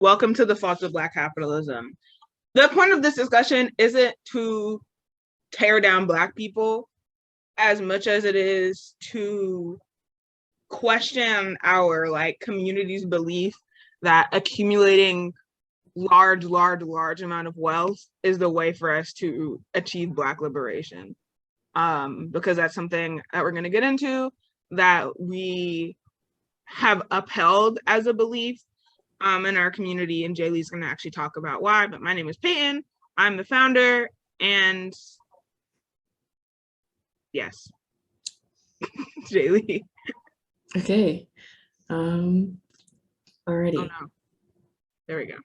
Welcome to the Faults of Black Capitalism. The point of this discussion isn't to tear down Black people as much as it is to question our community's belief that accumulating large amount of wealth is the way for us to achieve Black liberation. Because that's something that we're going to get into that we have upheld as a belief in our community, and Jaylee's going to actually talk about why. But my name is Peyton. I'm the founder, and yes, Jaylee. Okay. Alrighty. Oh no, there we go.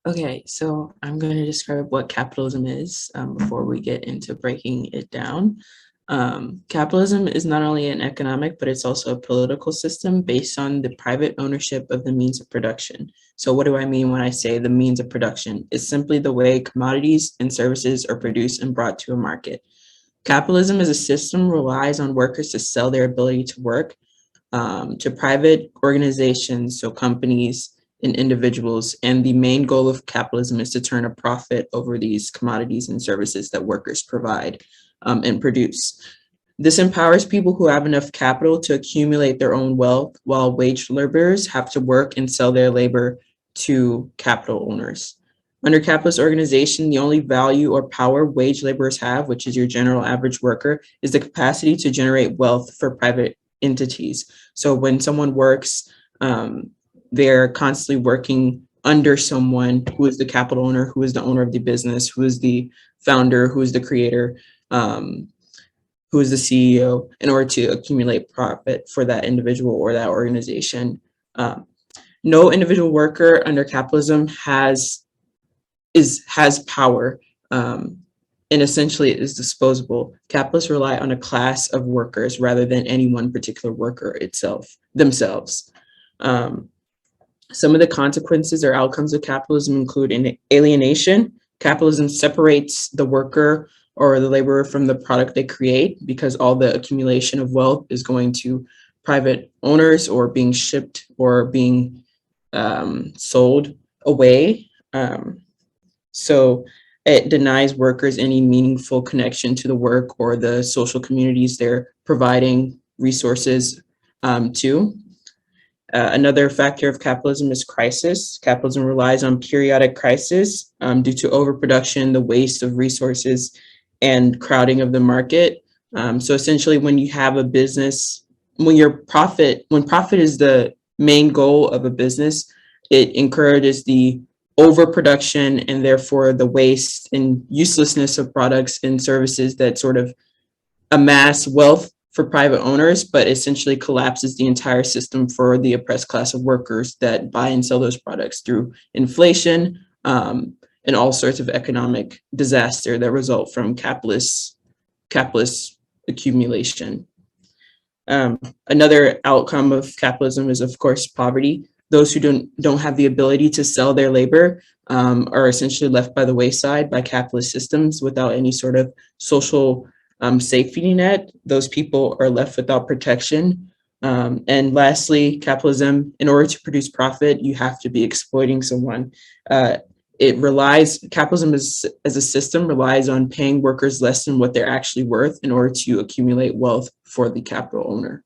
Okay, so I'm going to describe what capitalism is before we get into breaking it down. Capitalism is not only an economic, but it's also a political system based on the private ownership of the means of production. So what do I mean when I say the means of production? It's simply the way commodities and services are produced and brought to a market. Capitalism as a system relies on workers to sell their ability to work to private organizations, so companies and individuals. And the main goal of capitalism is to turn a profit over these commodities and services that workers provide and produce. This empowers people who have enough capital to accumulate their own wealth, while wage laborers have to work and sell their labor to capital owners. Under capitalist organization, the only value or power wage laborers have, which is your general average worker, is the capacity to generate wealth for private entities. So when someone works, they're constantly working under someone who is the capital owner, who is the owner of the business, who is the founder, who is the creator, who is the CEO, in order to accumulate profit for that individual or that organization. No individual worker under capitalism has power, and essentially it is disposable. Capitalists rely on a class of workers rather than any one particular worker themselves. Some of the consequences or outcomes of capitalism include alienation. Capitalism separates the worker or the laborer from the product they create, because all the accumulation of wealth is going to private owners or being shipped or being sold away. So it denies workers any meaningful connection to the work or the social communities they're providing resources to. Another factor of capitalism is crisis. Capitalism relies on periodic crisis due to overproduction, the waste of resources, and crowding of the market. So essentially, when you have a business, when profit is the main goal of a business, it encourages the overproduction and therefore the waste and uselessness of products and services that sort of amass wealth for private owners, but essentially collapses the entire system for the oppressed class of workers that buy and sell those products through inflation and all sorts of economic disaster that result from capitalist accumulation. Another outcome of capitalism is, of course, poverty. Those who don't have the ability to sell their labor are essentially left by the wayside by capitalist systems without any sort of social safety net. Those people are left without protection. And lastly, capitalism, in order to produce profit, you have to be exploiting someone. Capitalism as a system relies on paying workers less than what they're actually worth in order to accumulate wealth for the capital owner.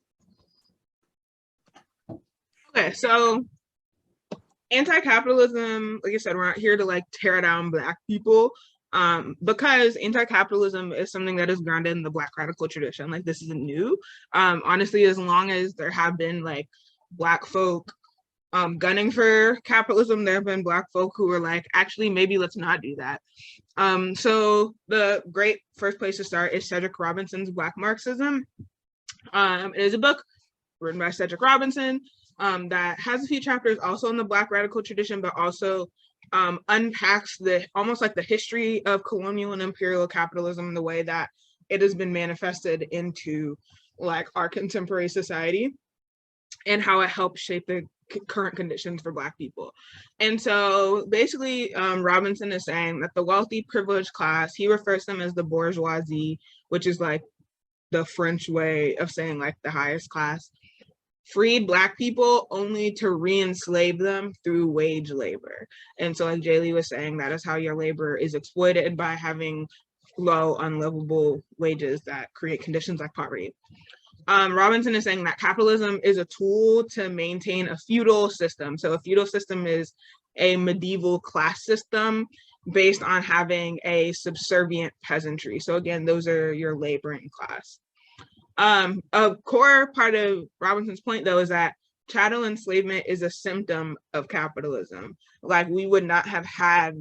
Okay, so anti-capitalism, like I said, we're not here to tear down Black people, because anti-capitalism is something that is grounded in the Black radical tradition. This isn't new. Honestly, as long as there have been Black folk gunning for capitalism, there have been Black folk who were actually, maybe let's not do that. So the great first place to start is Cedric Robinson's Black Marxism. It is a book written by Cedric Robinson that has a few chapters also in the Black radical tradition, but also unpacks almost the history of colonial and imperial capitalism, the way that it has been manifested into our contemporary society and how it helps shape the current conditions for Black people. And so basically Robinson is saying that the wealthy privileged class, he refers to them as the bourgeoisie, which is the French way of saying the highest class. freed Black people only to re-enslave them through wage labor. And so like Jaylee was saying, that is how your labor is exploited, by having low, unlivable wages that create conditions like poverty. Robinson is saying that capitalism is a tool to maintain a feudal system. So a feudal system is a medieval class system based on having a subservient peasantry. So again, those are your laboring class. A core part of Robinson's point, though, is that chattel enslavement is a symptom of capitalism. Like, we would not have had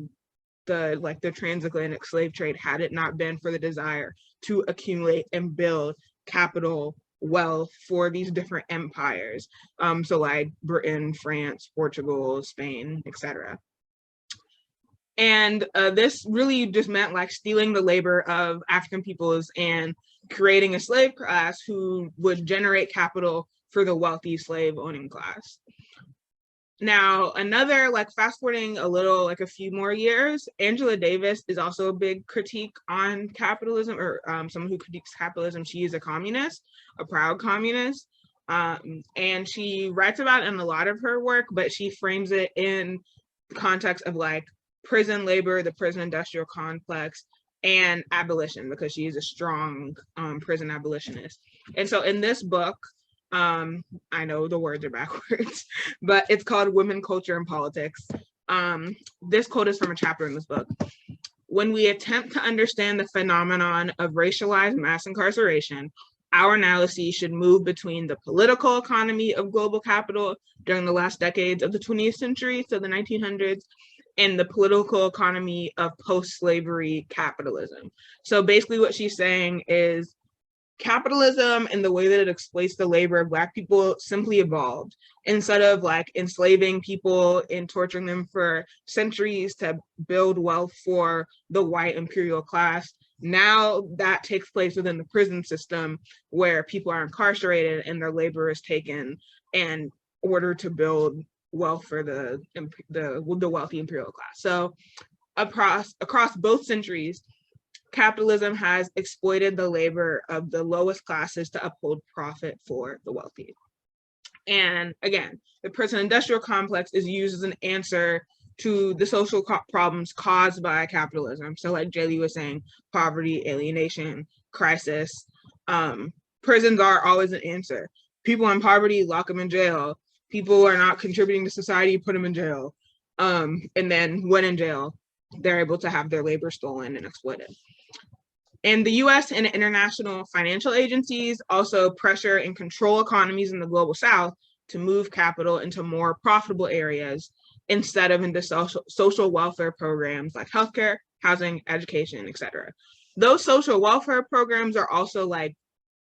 the transatlantic slave trade had it not been for the desire to accumulate and build capital wealth for these different empires. So like Britain, France, Portugal, Spain, etc. And this really just meant like stealing the labor of African peoples and creating a slave class who would generate capital for the wealthy slave owning class. Now, another, like fast forwarding a little, like a few more years, Angela Davis is also a big critique on capitalism, or someone who critiques capitalism. She is a communist, a proud communist. And she writes about it in a lot of her work, but she frames it in the context of like prison labor, the prison industrial complex, and abolition, because she is a strong prison abolitionist. And so in this book, I know the words are backwards, but it's called Women, Culture, and Politics. This quote is from a chapter in this book. When we attempt to understand the phenomenon of racialized mass incarceration, our analysis should move between the political economy of global capital during the last decades of the 20th century, so the 1900s, and the political economy of post-slavery capitalism. So basically what she's saying is capitalism and the way that it exploits the labor of Black people simply evolved. Instead of like enslaving people and torturing them for centuries to build wealth for the white imperial class, now that takes place within the prison system, where people are incarcerated and their labor is taken in order to build wealth for the wealthy imperial class. So across both centuries, capitalism has exploited the labor of the lowest classes to uphold profit for the wealthy. And again, the prison industrial complex is used as an answer to the social problems caused by capitalism. So like Jaylee was saying, poverty, alienation, crisis. Prisons are always an answer. People in poverty, lock them in jail. People are not contributing to society, put them in jail. And then when in jail, they're able to have their labor stolen and exploited. And the US and international financial agencies also pressure and control economies in the global South to move capital into more profitable areas instead of into social welfare programs like healthcare, housing, education, etc. Those social welfare programs are also like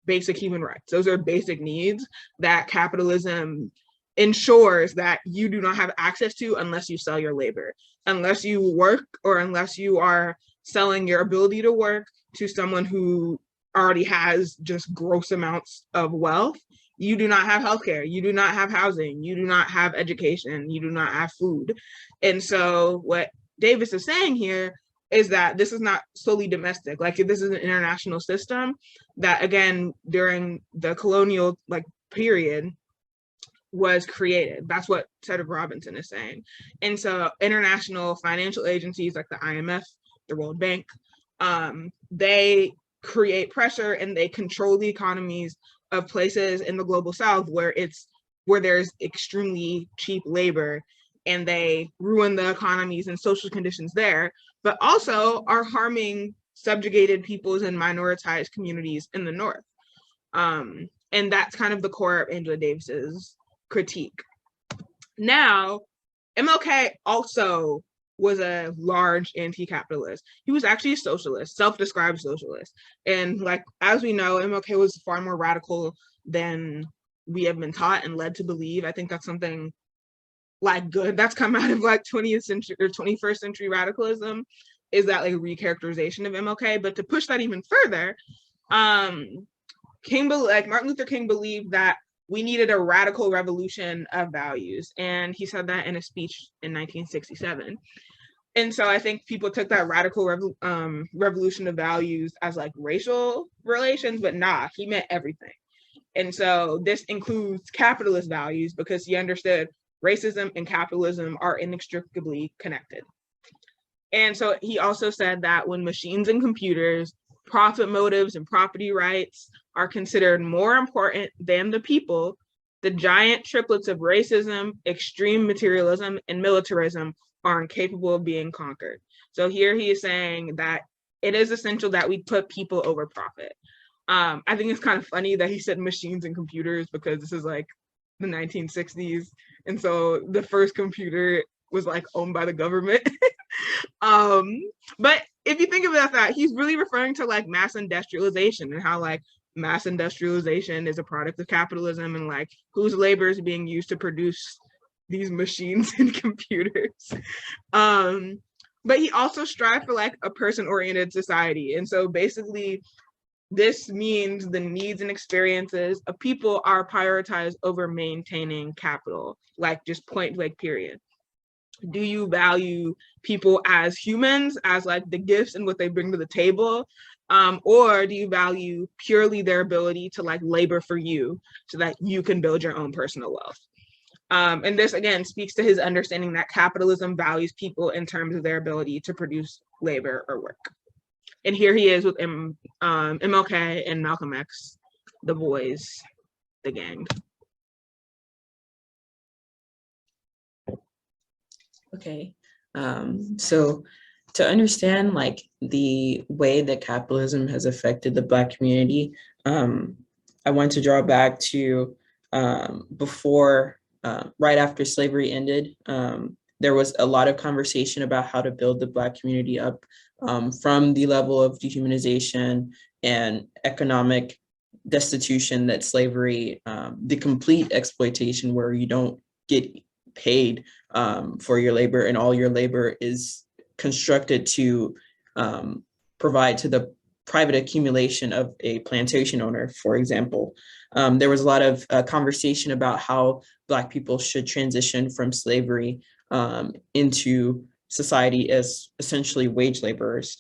basic human rights. Those are basic needs that capitalism ensures that you do not have access to unless you sell your labor, unless you work, or unless you are selling your ability to work to someone who already has just gross amounts of wealth. You do not have healthcare, you do not have housing, you do not have education, you do not have food. And so what Davis is saying here is that this is not solely domestic. Like, this is an international system that, again, during the colonial period was created. That's what Cedric Robinson is saying. And so international financial agencies like the IMF, the World Bank, they create pressure and they control the economies of places in the global South where there's extremely cheap labor, and they ruin the economies and social conditions there, but also are harming subjugated peoples and minoritized communities in the North. And that's kind of the core of Angela Davis's critique. Now, MLK also was a large anti-capitalist. He was actually a socialist, self-described socialist. And as we know, MLK was far more radical than we have been taught and led to believe. I think that's something good that's come out of 20th century or 21st century radicalism, is that recharacterization of MLK. But to push that even further, Martin Luther King believed that we needed a radical revolution of values. And he said that in a speech in 1967. And so I think people took that radical revolution of values as racial relations, but nah, he meant everything. And so this includes capitalist values because he understood racism and capitalism are inextricably connected. And so he also said that when machines and computers, profit motives and property rights are considered more important than the people, the giant triplets of racism, extreme materialism, and militarism are incapable of being conquered. So here he is saying that it is essential that we put people over profit. I think it's kind of funny that he said machines and computers because this is like the 1960s. And so the first computer was like owned by the government. But if you think about that, he's really referring to like mass industrialization and how like mass industrialization is a product of capitalism and like whose labor is being used to produce these machines and computers. But he also strived for like a person-oriented society. And so basically this means the needs and experiences of people are prioritized over maintaining capital, like just point blank period. Do you value people as humans, as like the gifts and what they bring to the table? Or do you value purely their ability to like labor for you so that you can build your own personal wealth? And this again speaks to his understanding that capitalism values people in terms of their ability to produce labor or work. And here he is with MLK and Malcolm X, the boys, the gang. Okay, so to understand like the way that capitalism has affected the Black community, I want to draw back to before, right after slavery ended, there was a lot of conversation about how to build the Black community up from the level of dehumanization and economic destitution that slavery, the complete exploitation where you don't get paid for your labor and all your labor is constructed to provide to the private accumulation of a plantation owner, for example. There was a lot of conversation about how Black people should transition from slavery into society as essentially wage laborers.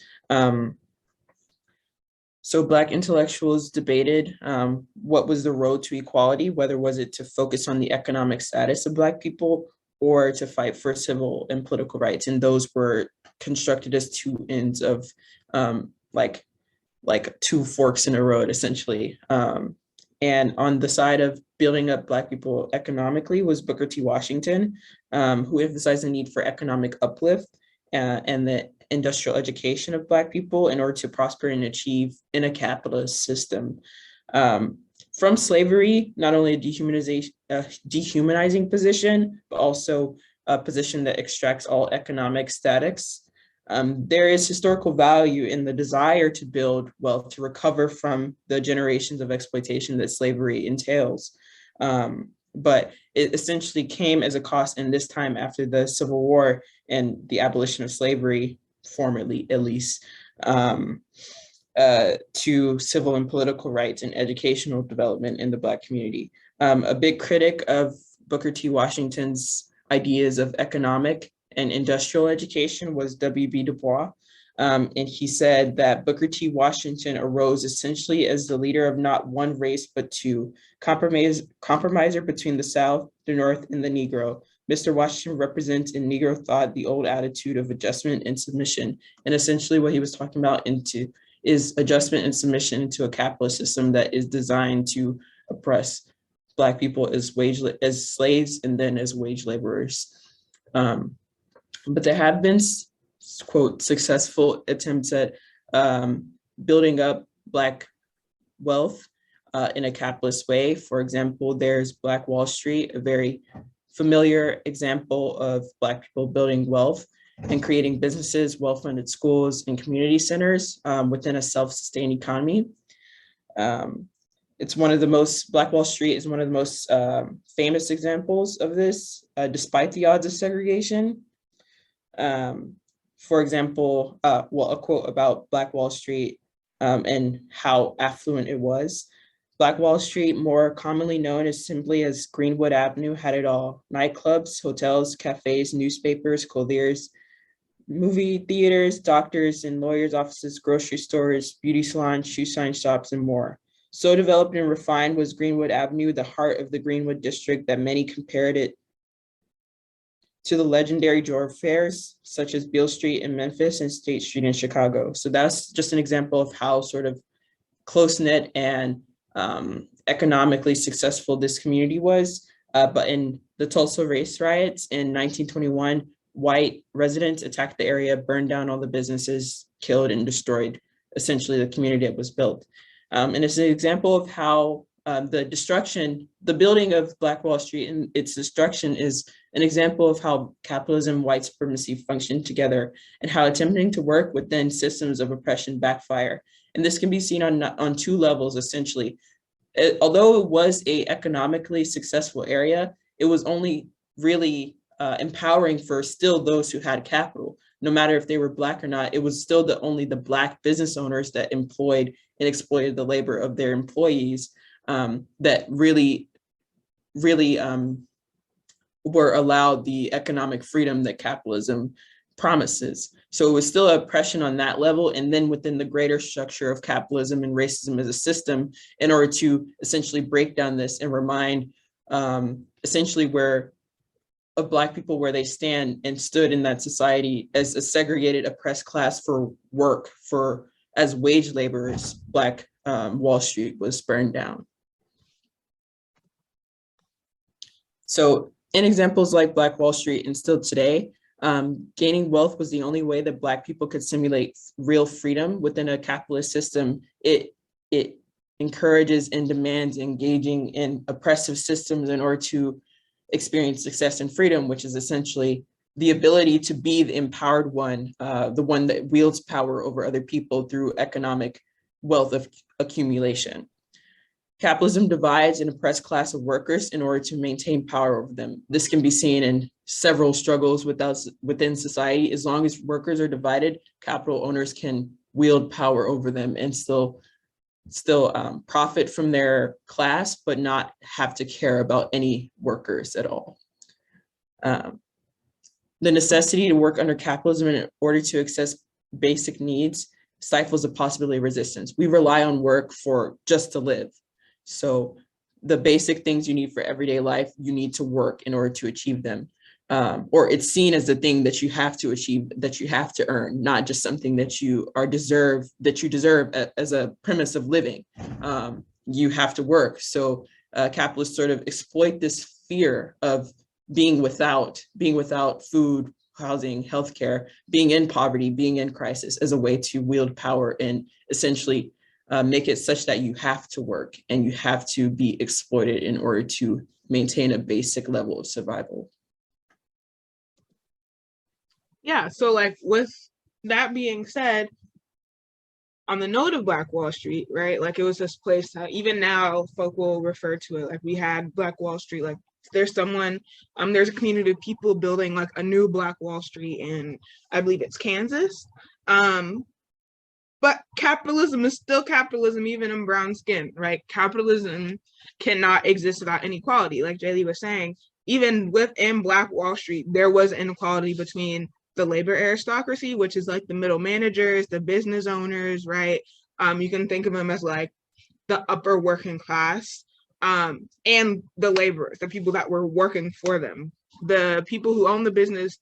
So Black intellectuals debated what was the road to equality, whether was it to focus on the economic status of Black people or to fight for civil and political rights. And those were constructed as two ends of like two forks in a road, essentially. And on the side of building up Black people economically was Booker T. Washington, who emphasized the need for economic uplift and the industrial education of Black people in order to prosper and achieve in a capitalist system. From slavery, not only a dehumanizing position, but also a position that extracts all economic statics. There is historical value in the desire to build wealth, to recover from the generations of exploitation that slavery entails. But it essentially came as a cost in this time after the Civil War and the abolition of slavery, formerly at least, to civil and political rights and educational development in the Black community. A big critic of Booker T. Washington's ideas of economic and industrial education was W.B. Du Bois. And he said that Booker T. Washington arose essentially as the leader of not one race, but two, compromiser between the South, the North, and the Negro. Mr. Washington represents in Negro thought the old attitude of adjustment and submission. And essentially what he was talking about is adjustment and submission into a capitalist system that is designed to oppress Black people as slaves and then as wage laborers. But there have been, quote, successful attempts at building up Black wealth in a capitalist way. For example, there's Black Wall Street, a very familiar example of Black people building wealth and creating businesses, well-funded schools, and community centers within a self-sustained economy. It's one of the most, Black Wall Street is one of the most famous examples of this, despite the odds of segregation. For example, a quote about Black Wall Street and how affluent it was. Black Wall Street, more commonly known as simply as Greenwood Avenue, had it all: nightclubs, hotels, cafes, newspapers, clothiers, movie theaters, doctors and lawyers' offices, grocery stores, beauty salons, shoe sign shops, and more. So developed and refined was Greenwood Avenue, the heart of the Greenwood district, that many compared it to the legendary thoroughfares such as Beale Street in Memphis and State Street in Chicago. So that's just an example of how sort of close-knit and economically successful this community was. But in the Tulsa race riots in 1921, white residents attacked the area, burned down all the businesses, killed and destroyed essentially the community that was built. And it's an example of how the building of Black Wall Street and its destruction is an example of how capitalism and white supremacy function together and how attempting to work within systems of oppression backfire. And this can be seen on two levels, essentially. Although it was a economically successful area, it was only really empowering for still those who had capital. No matter if they were Black or not, it was still only the Black business owners that employed and exploited the labor of their employees that really were allowed the economic freedom that capitalism promises. So it was still oppression on that level, and then within the greater structure of capitalism and racism as a system, in order to essentially break down this and remind essentially of Black people where they stand and stood in that society as a segregated, oppressed class for work, as wage laborers. Black Wall Street was burned down. So in examples like Black Wall Street and still today, gaining wealth was the only way that Black people could simulate real freedom within a capitalist system. It encourages and demands engaging in oppressive systems in order to experience success and freedom, which is essentially the ability to be the empowered one, the one that wields power over other people through economic wealth of accumulation. Capitalism divides an oppressed class of workers in order to maintain power over them. This can be seen in several struggles within society. As long as workers are divided, capital owners can wield power over them and still profit from their class, but not have to care about any workers at all. The necessity to work under capitalism in order to access basic needs stifles the possibility of resistance. We rely on work just to live. So the basic things you need for everyday life, you need to work in order to achieve them. Or it's seen as the thing that you have to achieve, that you have to earn, not just something that you deserve as a premise of living. You have to work. So capitalists sort of exploit this fear of being without food, housing, healthcare, being in poverty, being in crisis as a way to wield power and essentially make it such that you have to work and you have to be exploited in order to maintain a basic level of survival. Yeah, so like with that being said, on the note of Black Wall Street, right? Like it was this place that even now folk will refer to it like we had Black Wall Street. Like there's a community of people building like a new Black Wall Street in, I believe it's Kansas. But capitalism is still capitalism, even in brown skin, right? Capitalism cannot exist without inequality. Like Jaylee was saying, even within Black Wall Street, there was inequality between the labor aristocracy, which is like the middle managers, the business owners, right? You can think of them as like the upper working class, and the laborers, the people that were working for them. The people who own the business,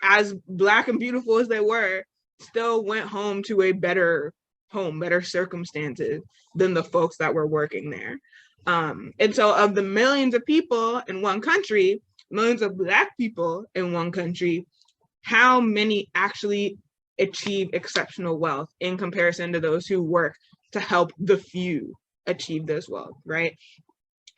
as Black and beautiful as they were, still went home to a better home, better circumstances than the folks that were working there. And so of the millions of people in one country, millions of Black people in one country, how many actually achieve exceptional wealth in comparison to those who work to help the few achieve this wealth, right?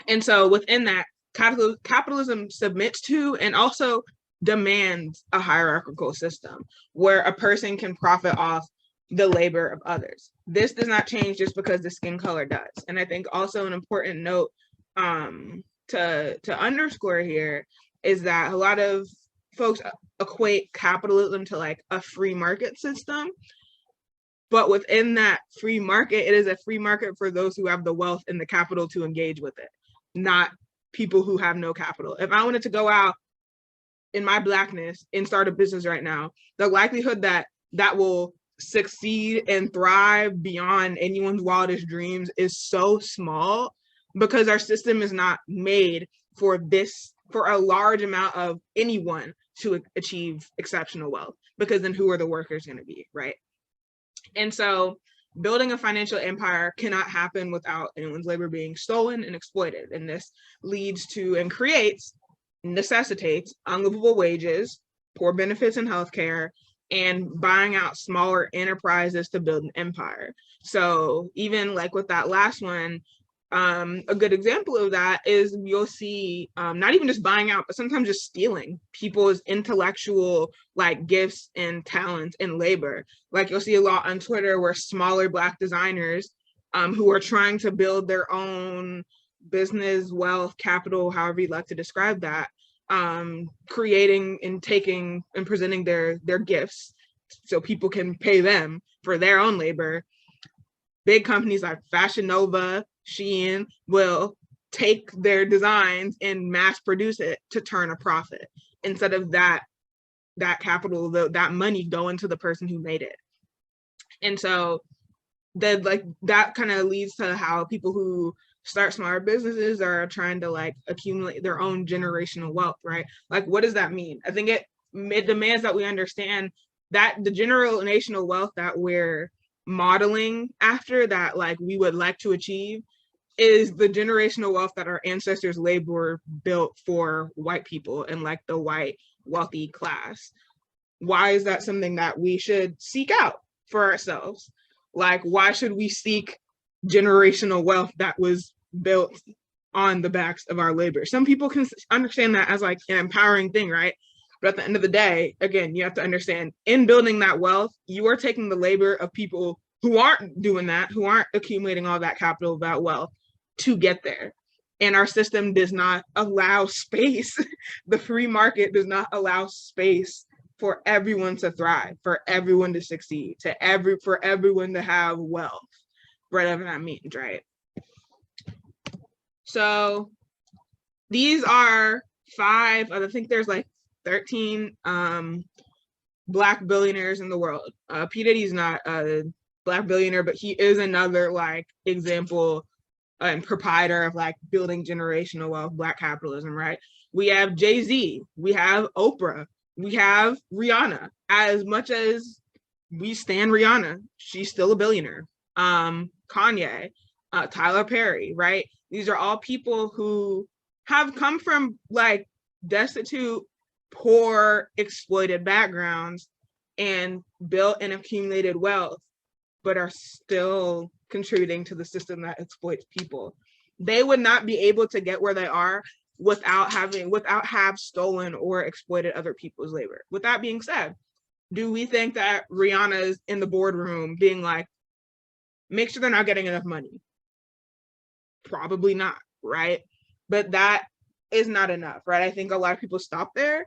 And so within that, capitalism submits to and also demands a hierarchical system where a person can profit off the labor of others. This does not change just because the skin color does. And I think also an important note to underscore here is that a lot of folks equate capitalism to like a free market system. But within that free market, it is a free market for those who have the wealth and the capital to engage with it, not people who have no capital. If I wanted to go out in my Blackness and start a business right now, the likelihood that will succeed and thrive beyond anyone's wildest dreams is so small, because our system is not made for a large amount of anyone to achieve exceptional wealth, because then who are the workers going to be, right? And so building a financial empire cannot happen without anyone's labor being stolen and exploited. And this leads to and necessitates unlivable wages, poor benefits in healthcare, and buying out smaller enterprises to build an empire. So even like with that last one, a good example of that is you'll see not even just buying out, but sometimes just stealing people's intellectual like gifts and talents and labor. Like you'll see a lot on Twitter where smaller Black designers who are trying to build their own business, wealth, capital, however you'd like to describe that, creating and taking and presenting their gifts so people can pay them for their own labor. Big companies like Fashion Nova, Shein will take their designs and mass produce it to turn a profit, instead of that capital, that money going to the person who made it. And so that kind of leads to how people who start smaller businesses are trying to like accumulate their own generational wealth, right? Like, what does that mean? I think it demands that we understand that the generational wealth that we're modeling after, that like we would like to achieve, is the generational wealth that our ancestors' labor built for white people and like the white wealthy class. Why is that something that we should seek out for ourselves? Like, why should we seek generational wealth that was built on the backs of our labor? Some people can understand that as like an empowering thing, right? But at the end of the day, again, you have to understand, in building that wealth, you are taking the labor of people who aren't doing that, who aren't accumulating all that capital, that wealth, to get there. And our system does not allow space. The free market does not allow space for everyone to thrive, for everyone to succeed, for everyone to have wealth, whatever that means, right? So these are 5, I think there's like 13 Black billionaires in the world. P. Diddy's not a Black billionaire, but he is another like example and proprietor of like building generational wealth, Black capitalism, right? We have Jay-Z, we have Oprah, we have Rihanna. As much as we stan Rihanna, she's still a billionaire. Kanye, Tyler Perry, right? These are all people who have come from like destitute, poor, exploited backgrounds and built and accumulated wealth, but are still contributing to the system that exploits people. They would not be able to get where they are without have stolen or exploited other people's labor. With that being said, do we think that Rihanna's in the boardroom being like, make sure they're not getting enough money? Probably not, right? But that is not enough, right? I think a lot of people stop there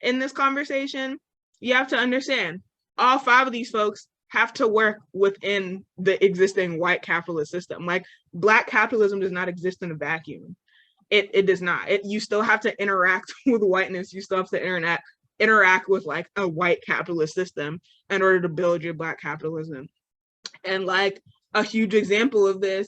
in this conversation. You have to understand, all 5 of these folks have to work within the existing white capitalist system. Like, Black capitalism does not exist in a vacuum. It does not. You still have to interact with whiteness. You still have to interact with like a white capitalist system in order to build your Black capitalism. And like a huge example of this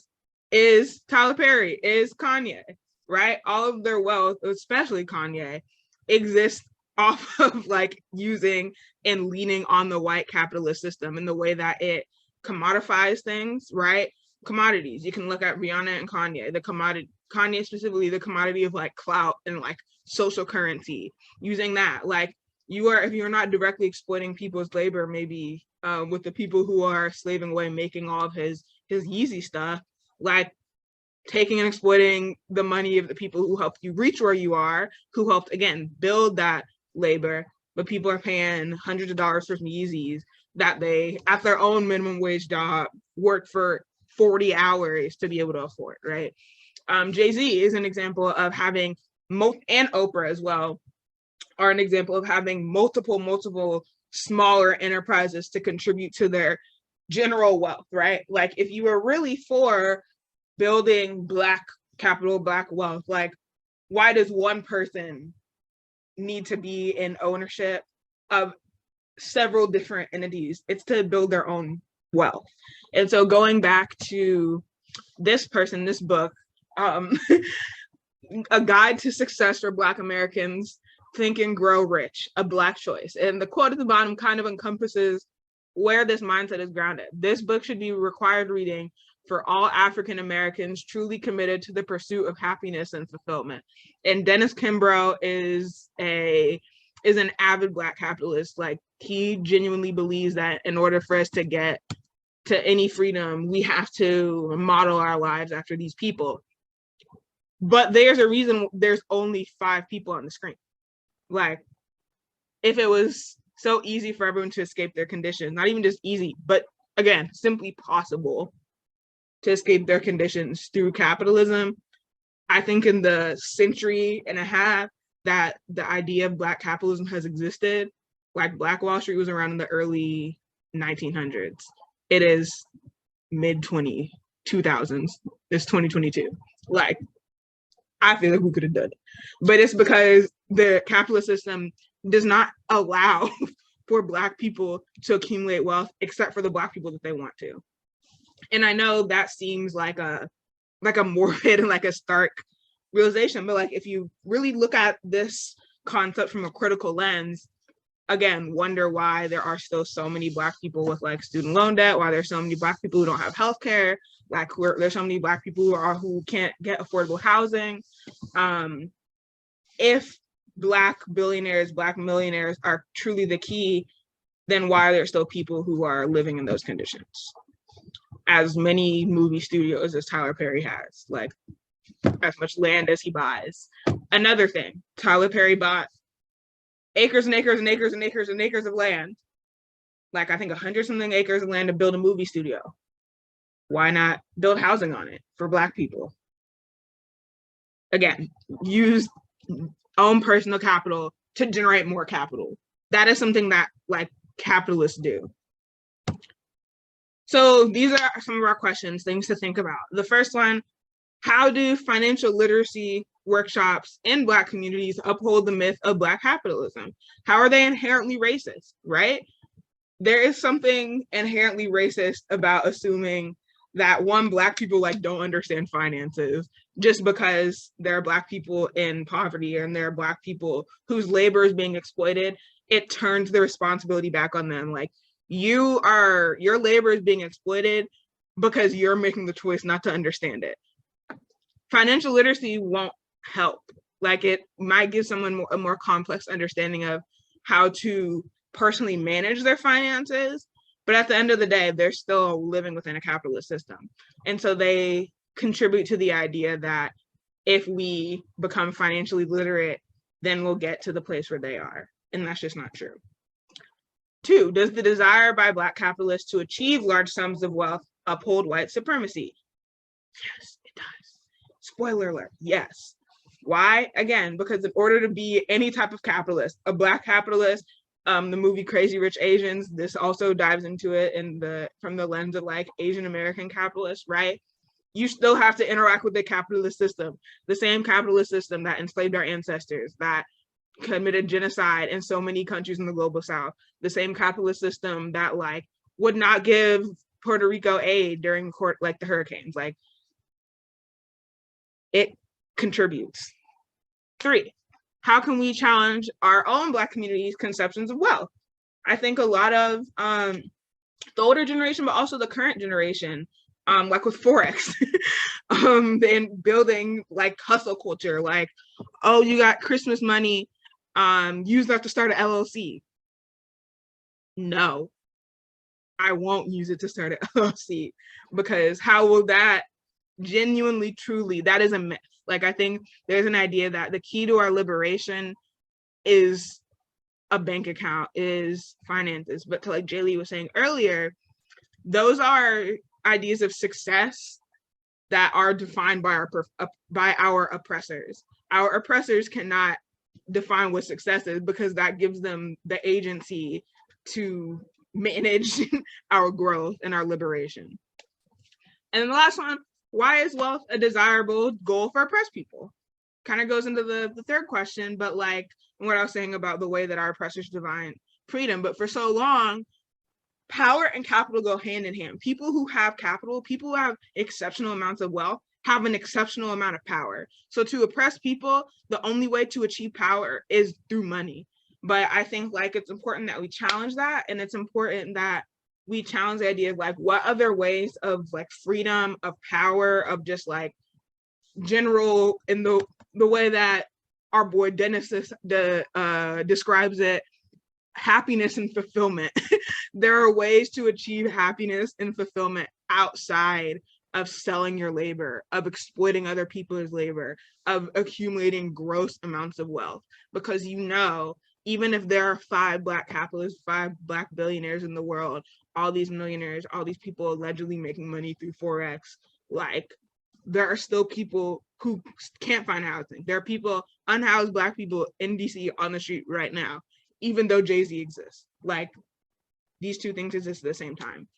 is Tyler Perry, is Kanye, right? All of their wealth, especially Kanye, exists off of like using and leaning on the white capitalist system in the way that it commodifies things, right? Commodities. You can look at Rihanna and Kanye, Kanye specifically, the commodity of like clout and like social currency, using that. Like, if you're not directly exploiting people's labor, maybe with the people who are slaving away, making all of his Yeezy stuff, like taking and exploiting the money of the people who helped you reach where you are, who helped, again, build that labor, but people are paying hundreds of dollars for some Yeezys that they, at their own minimum wage job, worked for 40 hours to be able to afford, right? Jay-Z is an example of having, and Oprah as well, are an example of having multiple smaller enterprises to contribute to their general wealth, right? Like, if you were really for building Black capital, Black wealth, like, why does one person need to be in ownership of several different entities. It's to build their own wealth. And so going back to this person, this book, A Guide to Success for Black Americans, Think and Grow Rich, a Black Choice. And the quote at the bottom kind of encompasses where this mindset is grounded. This book should be required reading for all African Americans truly committed to the pursuit of happiness and fulfillment. And Dennis Kimbrough is an avid Black capitalist. Like, he genuinely believes that in order for us to get to any freedom, we have to model our lives after these people. But there's a reason there's only 5 people on the screen. Like, if it was so easy for everyone to escape their conditions, not even just easy, but again, simply possible to escape their conditions through capitalism, I think in the century and a half that the idea of Black capitalism has existed, like Black Wall Street was around in the early 1900s. It is mid 2000s. It's 2022. Like, I feel like we could have done it. But it's because the capitalist system does not allow for Black people to accumulate wealth except for the Black people that they want to. And I know that seems like a morbid and like a stark realization, but like if you really look at this concept from a critical lens, again, wonder why there are still so many Black people with like student loan debt, why there's so many Black people who don't have healthcare, like there's so many Black people who can't get affordable housing. If Black billionaires, Black millionaires are truly the key, then why are there still people who are living in those conditions? As many movie studios as Tyler Perry has, like as much land as he buys. Another thing, Tyler Perry bought acres and acres and acres and acres and acres of land, like I think 100-something acres of land to build a movie studio. Why not build housing on it for Black people? Again, use own personal capital to generate more capital. That is something that like capitalists do. So these are some of our questions, things to think about. The first one, how do financial literacy workshops in Black communities uphold the myth of Black capitalism? How are they inherently racist, right? There is something inherently racist about assuming that Black people like don't understand finances just because there are Black people in poverty and there are Black people whose labor is being exploited. It turns the responsibility back on them. Like, your labor is being exploited because you're making the choice not to understand it. Financial literacy won't help. Like, it might give someone a more complex understanding of how to personally manage their finances, but at the end of the day, they're still living within a capitalist system. And so they contribute to the idea that if we become financially literate, then we'll get to the place where they are. And that's just not true. 2, does the desire by Black capitalists to achieve large sums of wealth uphold white supremacy? Yes, it does. Spoiler alert, yes. Why? Again, because in order to be any type of capitalist, a Black capitalist, the movie Crazy Rich Asians, this also dives into it from the lens of like Asian American capitalists, right? You still have to interact with the capitalist system, the same capitalist system that enslaved our ancestors, that committed genocide in so many countries in the global South, the same capitalist system that like would not give Puerto Rico aid during like the hurricanes. Like, it contributes. 3, how can we challenge our own Black communities' conceptions of wealth? I think a lot of the older generation, but also the current generation, like with Forex, and building like hustle culture, like, oh, you got Christmas money, use that to start an LLC. No, I won't use it to start an LLC, because how will that genuinely, truly, that is a myth. Like, I think there's an idea that the key to our liberation is a bank account, is finances. But to like Jaylee was saying earlier, those are ideas of success that are defined by our oppressors. Our oppressors cannot define what success is, because that gives them the agency to manage our growth and our liberation. And then the last one, why is wealth a desirable goal for oppressed people? Kind of goes into the third question, but like what I was saying about the way that our oppressors freedom. But for so long, power and capital go hand in hand. People who have capital, people who have exceptional amounts of wealth, have an exceptional amount of power. So to oppress people, the only way to achieve power is through money. But I think like it's important that we challenge that, and it's important that we challenge the idea of like what other ways of like freedom, of power, of just like general in the way that our boy Dennis describes it, happiness and fulfillment. There are ways to achieve happiness and fulfillment outside of selling your labor, of exploiting other people's labor, of accumulating gross amounts of wealth. Because you know, even if there are 5 Black capitalists, 5 Black billionaires in the world, all these millionaires, all these people allegedly making money through Forex, like there are still people who can't find housing. There are people, unhoused Black people in DC on the street right now, even though Jay-Z exists. Like these two things exist at the same time.